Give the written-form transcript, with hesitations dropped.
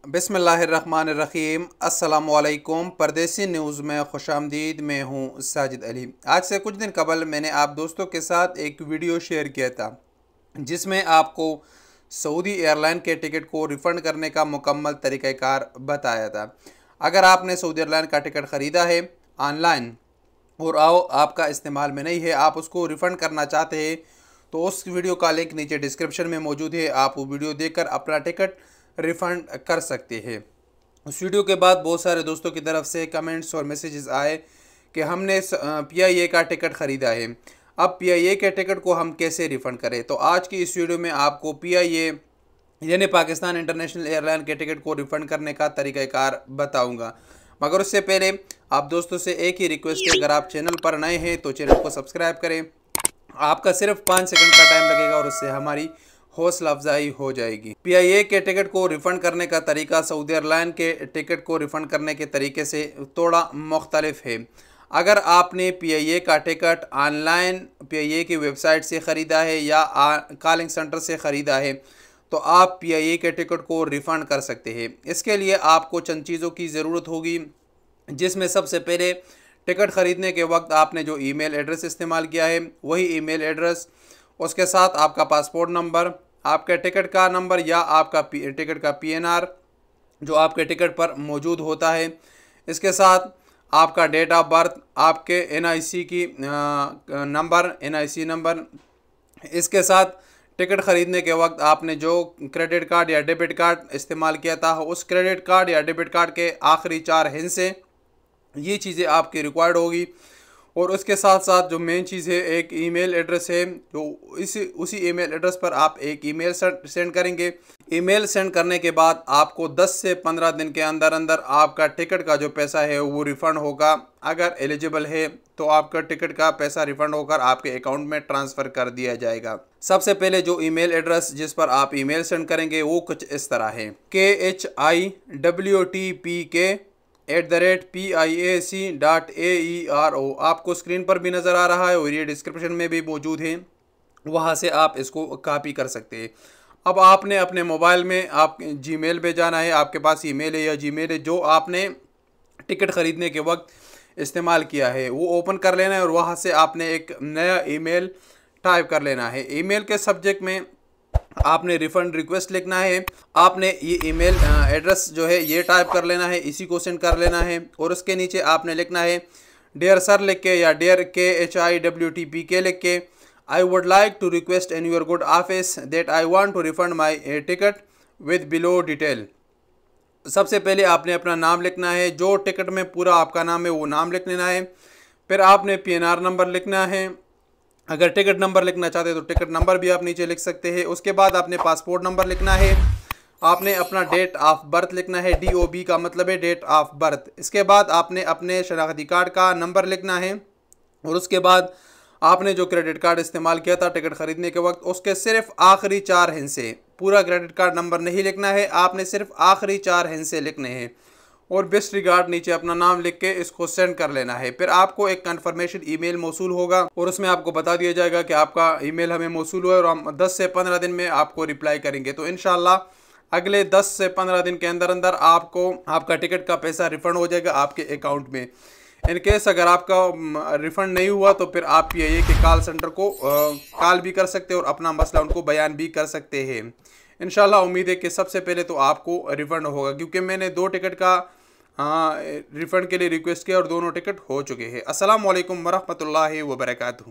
बिस्मिल्लाहिर्रहमानिर्रहीम। अस्सलामुअलैकुम। परदेसी न्यूज़ में खुशामदीद। मैं हूँ साजिद अली। आज से कुछ दिन कबल मैंने आप दोस्तों के साथ एक वीडियो शेयर किया था जिसमें आपको सऊदी एयरलाइन के टिकट को रिफ़ंड करने का मुकम्मल तरीक़ाकार बताया था। अगर आपने सऊदी एयरलाइन का टिकट ख़रीदा है ऑनलाइन और आपका इस्तेमाल में नहीं है, आप उसको रिफ़ंड करना चाहते हैं, तो उस वीडियो का लिंक नीचे डिस्क्रिप्शन में मौजूद है। आप वो वीडियो देखकर अपना टिकट रिफ़ंड कर सकते हैं। उस वीडियो के बाद बहुत सारे दोस्तों की तरफ से कमेंट्स और मैसेजेस आए कि हमने PIA का टिकट ख़रीदा है, अब PIA के टिकट को हम कैसे रिफ़ंड करें। तो आज की इस वीडियो में आपको PIA यानी पाकिस्तान इंटरनेशनल एयरलाइन के टिकट को रिफ़ंड करने का तरीक़ाकार बताऊंगा। मगर उससे पहले आप दोस्तों से एक ही रिक्वेस्ट है, अगर आप चैनल पर नए हैं तो चैनल को सब्सक्राइब करें। आपका सिर्फ 5 सेकंड का टाइम लगेगा और उससे हमारी हौसला अफजाई हो जाएगी। PIA के टिकट को रिफ़ंड करने का तरीका सऊदी एयरलाइन के टिकट को रिफ़ंड करने के तरीके से थोड़ा मुख्तलिफ है। अगर आपने PIA का टिकट ऑनलाइन PIA की वेबसाइट से ख़रीदा है या कॉलिंग सेंटर से ख़रीदा है तो आप PIA के टिकट को रिफ़ंड कर सकते हैं। इसके लिए आपको चंद चीज़ों की ज़रूरत होगी, जिसमें सबसे पहले टिकट ख़रीदने के वक्त आपने जो ईमेल एड्रेस इस्तेमाल किया है वही ईमेल एड्रेस, उसके साथ आपका पासपोर्ट नंबर, आपके टिकट का नंबर या आपका टिकट का PNR जो आपके टिकट पर मौजूद होता है, इसके साथ आपका डेट ऑफ बर्थ, आपके NIC की NIC नंबर, इसके साथ टिकट ख़रीदने के वक्त आपने जो क्रेडिट कार्ड या डेबिट कार्ड इस्तेमाल किया था उस क्रेडिट कार्ड या डेबिट कार्ड के आखिरी 4 हिस्से, ये चीज़ें आपकी रिक्वायर्ड होगी। और उसके साथ साथ जो मेन चीज़ है, एक ईमेल एड्रेस है, जो उसी ईमेल एड्रेस पर आप एक ईमेल सेंड करेंगे। ईमेल सेंड करने के बाद आपको 10 से 15 दिन के अंदर अंदर आपका टिकट का जो पैसा है वो रिफ़ंड होगा। अगर एलिजिबल है तो आपका टिकट का पैसा रिफ़ंड होकर आपके अकाउंट में ट्रांसफ़र कर दिया जाएगा। सबसे पहले जो ईमेल एड्रेस जिस पर आप ईमेल सेंड करेंगे वो कुछ इस तरह है, KHIWTPK@PIAC.AERO। आपको स्क्रीन पर भी नज़र आ रहा है और ये डिस्क्रिप्शन में भी मौजूद है, वहाँ से आप इसको कॉपी कर सकते हैं। अब आपने अपने मोबाइल में आप Gmail पे जाना है, आपके पास ईमेल है या Gmail है जो आपने टिकट ख़रीदने के वक्त इस्तेमाल किया है वो ओपन कर लेना है और वहाँ से आपने एक नया ईमेल टाइप कर लेना है। ईमेल के सब्जेक्ट में आपने रिफ़ंड रिक्वेस्ट लिखना है। आपने ये ईमेल एड्रेस जो है ये टाइप कर लेना है, इसी को सेंड कर लेना है और उसके नीचे आपने लिखना है डियर सर लिख के या डियर KHIWTPK लिख के, I would like to request in your good office that I want to refund my ticket with below detail. सबसे पहले आपने अपना नाम लिखना है, जो टिकट में पूरा आपका नाम है वो नाम लिख लेना है। फिर आपने PNR नंबर लिखना है, अगर टिकट नंबर लिखना चाहते हैं तो टिकट नंबर भी आप नीचे लिख सकते हैं। उसके बाद आपने पासपोर्ट नंबर लिखना है, आपने अपना डेट ऑफ बर्थ लिखना है, DOB का मतलब है डेट ऑफ बर्थ। इसके बाद आपने अपने शनाख्ती कार्ड का नंबर लिखना है और उसके बाद आपने जो क्रेडिट कार्ड इस्तेमाल किया था टिकट ख़रीदने के वक्त उसके सिर्फ आखिरी 4 हिस्से, पूरा क्रेडिट कार्ड नंबर नहीं लिखना है, आपने सिर्फ आखिरी 4 हिस्से लिखने हैं और बेस्ट रिगार्ड नीचे अपना नाम लिख के इसको सेंड कर लेना है। फिर आपको एक कंफर्मेशन ईमेल मौसूल होगा और उसमें आपको बता दिया जाएगा कि आपका ईमेल हमें मौसूल हुआ है और हम 10 से 15 दिन में आपको रिप्लाई करेंगे। तो इंशाल्लाह अगले 10 से 15 दिन के अंदर अंदर आपको आपका टिकट का पैसा रिफ़ंड हो जाएगा आपके अकाउंट में। इन केस अगर आपका रिफ़ंड नहीं हुआ तो फिर आप PIA के कॉल सेंटर को कॉल भी कर सकते हैं और अपना मसला उनको बयान भी कर सकते हैं। इंशाल्लाह उम्मीद है कि सबसे पहले तो आपको रिफ़ंड होगा, क्योंकि मैंने 2 टिकट का रिफ़ंड के लिए रिक्वेस्ट किया और दोनों टिकट हो चुके हैं। अस्सलाम वालेकुम वरहमतुल्लाहि वबरकातुहू।